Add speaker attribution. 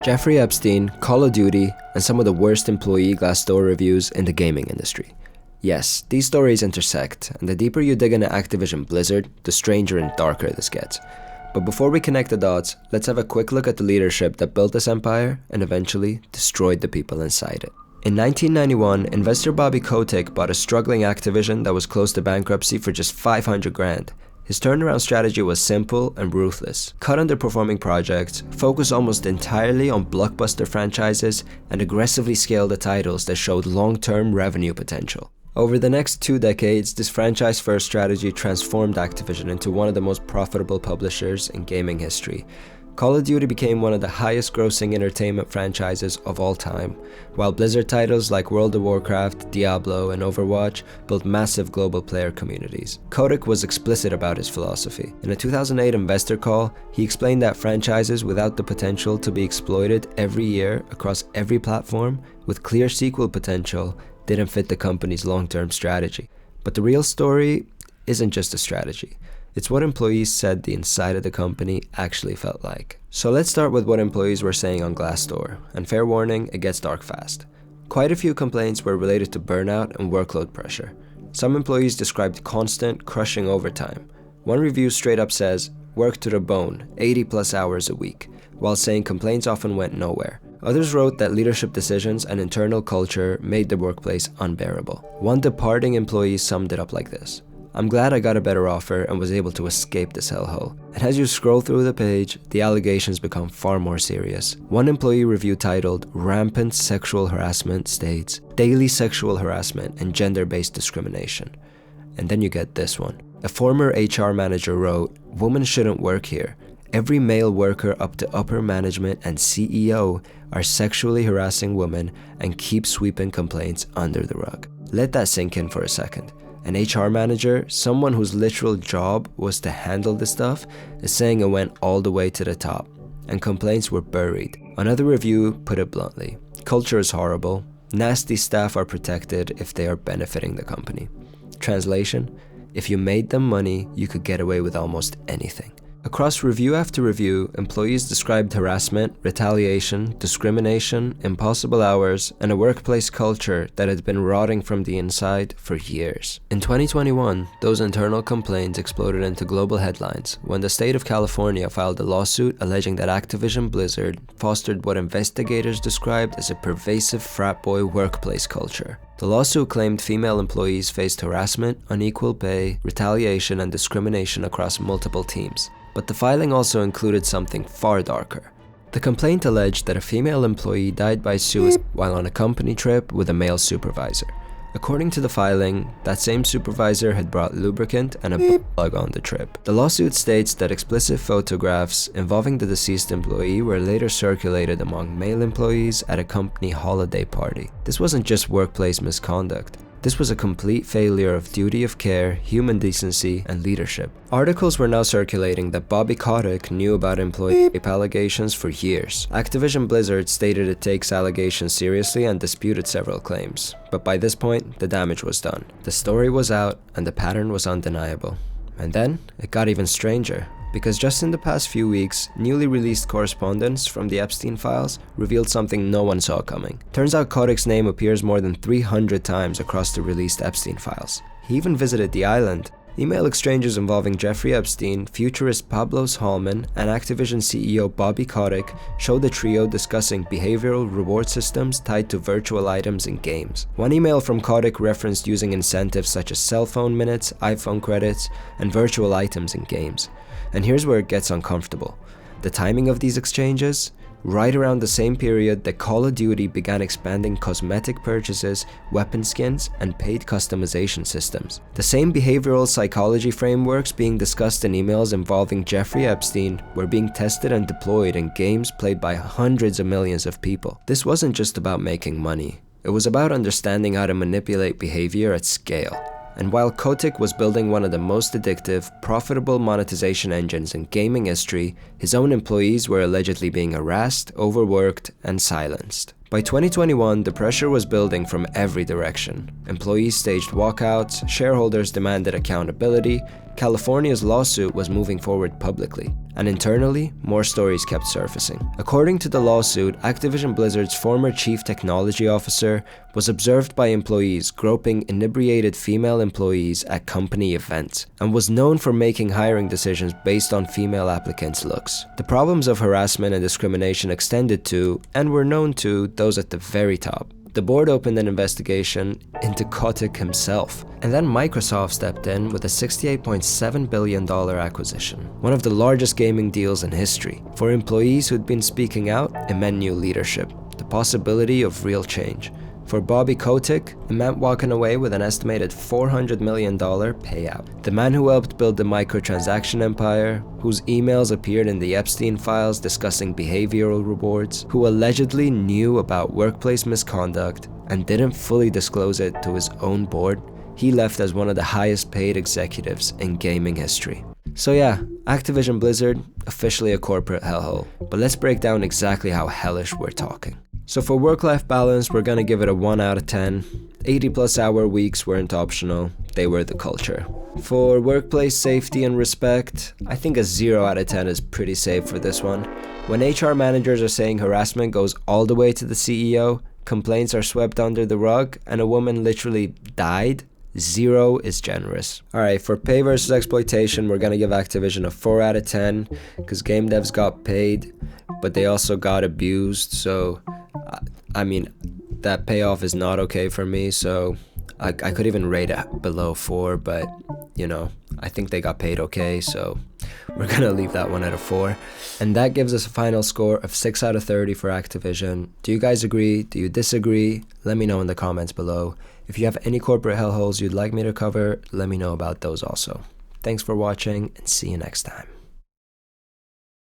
Speaker 1: Jeffrey Epstein, Call of Duty, and some of the worst employee Glassdoor reviews in the gaming industry. Yes, these stories intersect, and the deeper you dig into Activision Blizzard, the stranger and darker this gets. But before we connect the dots, let's have a quick look at the leadership that built this empire and eventually destroyed the people inside it. In 1991, investor Bobby Kotick bought a struggling Activision that was close to bankruptcy for just $500,000. His turnaround strategy was simple and ruthless. Cut underperforming projects, focus almost entirely on blockbuster franchises, and aggressively scale the titles that showed long-term revenue potential. Over the next 2 decades, this franchise-first strategy transformed Activision into one of the most profitable publishers in gaming history. Call of Duty became one of the highest-grossing entertainment franchises of all time, while Blizzard titles like World of Warcraft, Diablo, and Overwatch built massive global player communities. Kotick was explicit about his philosophy. In a 2008 investor call, he explained that franchises without the potential to be exploited every year across every platform with clear sequel potential didn't fit the company's long-term strategy. But the real story isn't just a strategy. It's what employees said the inside of the company actually felt like. So let's start with what employees were saying on Glassdoor, and fair warning, it gets dark fast. Quite a few complaints were related to burnout and workload pressure. Some employees described constant, crushing overtime. One review straight up says, "Work to the bone, 80+ hours a week," while saying complaints often went nowhere. Others wrote that leadership decisions and internal culture made the workplace unbearable. One departing employee summed it up like this: "I'm glad I got a better offer and was able to escape this hellhole." And as you scroll through the page, the allegations become far more serious. One employee review titled "Rampant Sexual Harassment" states, "Daily sexual harassment and gender-based discrimination." And then you get this one. A former HR manager wrote, "Women shouldn't work here. Every male worker up to upper management and CEO are sexually harassing women and keep sweeping complaints under the rug." Let that sink in for a second. An HR manager, someone whose literal job was to handle this stuff, is saying it went all the way to the top, and complaints were buried. Another review put it bluntly: "Culture is horrible. Nasty staff are protected if they are benefiting the company." Translation: if you made them money, you could get away with almost anything. Across review after review, employees described harassment, retaliation, discrimination, impossible hours, and a workplace culture that had been rotting from the inside for years. In 2021, those internal complaints exploded into global headlines when the state of California filed a lawsuit alleging that Activision Blizzard fostered what investigators described as a pervasive frat boy workplace culture. The lawsuit claimed female employees faced harassment, unequal pay, retaliation, and discrimination across multiple teams. But the filing also included something far darker. The complaint alleged that a female employee died by suicide while on a company trip with a male supervisor. According to the filing, that same supervisor had brought lubricant and a plug on the trip. The lawsuit states that explicit photographs involving the deceased employee were later circulated among male employees at a company holiday party. This wasn't just workplace misconduct. This was a complete failure of duty of care, human decency, and leadership. Articles were now circulating that Bobby Kotick knew about employee rape allegations for years. Activision Blizzard stated it takes allegations seriously and disputed several claims. But by this point, the damage was done. The story was out, and the pattern was undeniable. And then, it got even stranger. Because just in the past few weeks, newly released correspondence from the Epstein files revealed something no one saw coming. Turns out Kotick's name appears more than 300 times across the released Epstein files. He even visited the island. Email exchanges involving Jeffrey Epstein, futurist Pablos Hallman, and Activision CEO Bobby Kotick showed the trio discussing behavioral reward systems tied to virtual items in games. One email from Kotick referenced using incentives such as cell phone minutes, iPhone credits, and virtual items in games. And here's where it gets uncomfortable. The timing of these exchanges? Right around the same period that Call of Duty began expanding cosmetic purchases, weapon skins, and paid customization systems. The same behavioral psychology frameworks being discussed in emails involving Jeffrey Epstein were being tested and deployed in games played by hundreds of millions of people. This wasn't just about making money. It was about understanding how to manipulate behavior at scale. And while Kotick was building one of the most addictive, profitable monetization engines in gaming history, his own employees were allegedly being harassed, overworked, and silenced. By 2021, the pressure was building from every direction. Employees staged walkouts, shareholders demanded accountability, California's lawsuit was moving forward publicly, and internally, more stories kept surfacing. According to the lawsuit, Activision Blizzard's former chief technology officer was observed by employees groping inebriated female employees at company events, and was known for making hiring decisions based on female applicants' looks. The problems of harassment and discrimination extended to, and were known to, those at the very top. The board opened an investigation into Kotick himself, and then Microsoft stepped in with a $68.7 billion acquisition, one of the largest gaming deals in history. For employees who'd been speaking out, it meant new leadership, the possibility of real change. For Bobby Kotick, it meant walking away with an estimated $400 million payout. The man who helped build the microtransaction empire, whose emails appeared in the Epstein files discussing behavioral rewards, who allegedly knew about workplace misconduct and didn't fully disclose it to his own board, he left as one of the highest paid executives in gaming history. So yeah, Activision Blizzard, officially a corporate hellhole. But let's break down exactly how hellish we're talking. So for work-life balance, we're gonna give it a 1 out of 10. 80+ hour weeks weren't optional, they were the culture. For workplace safety and respect, I think a 0 out of 10 is pretty safe for this one. When HR managers are saying harassment goes all the way to the CEO, complaints are swept under the rug, and a woman literally died, 0 is generous. Alright, for pay versus exploitation, we're gonna give Activision a 4 out of 10, because game devs got paid, but they also got abused, so I mean, that payoff is not okay for me, so I could even rate it below 4, but, you know, I think they got paid okay, so we're gonna leave that one at a 4. And that gives us a final score of 6 out of 30 for Activision. Do you guys agree? Do you disagree? Let me know in the comments below. If you have any corporate hellholes you'd like me to cover, let me know about those also. Thanks for watching, and see you next time.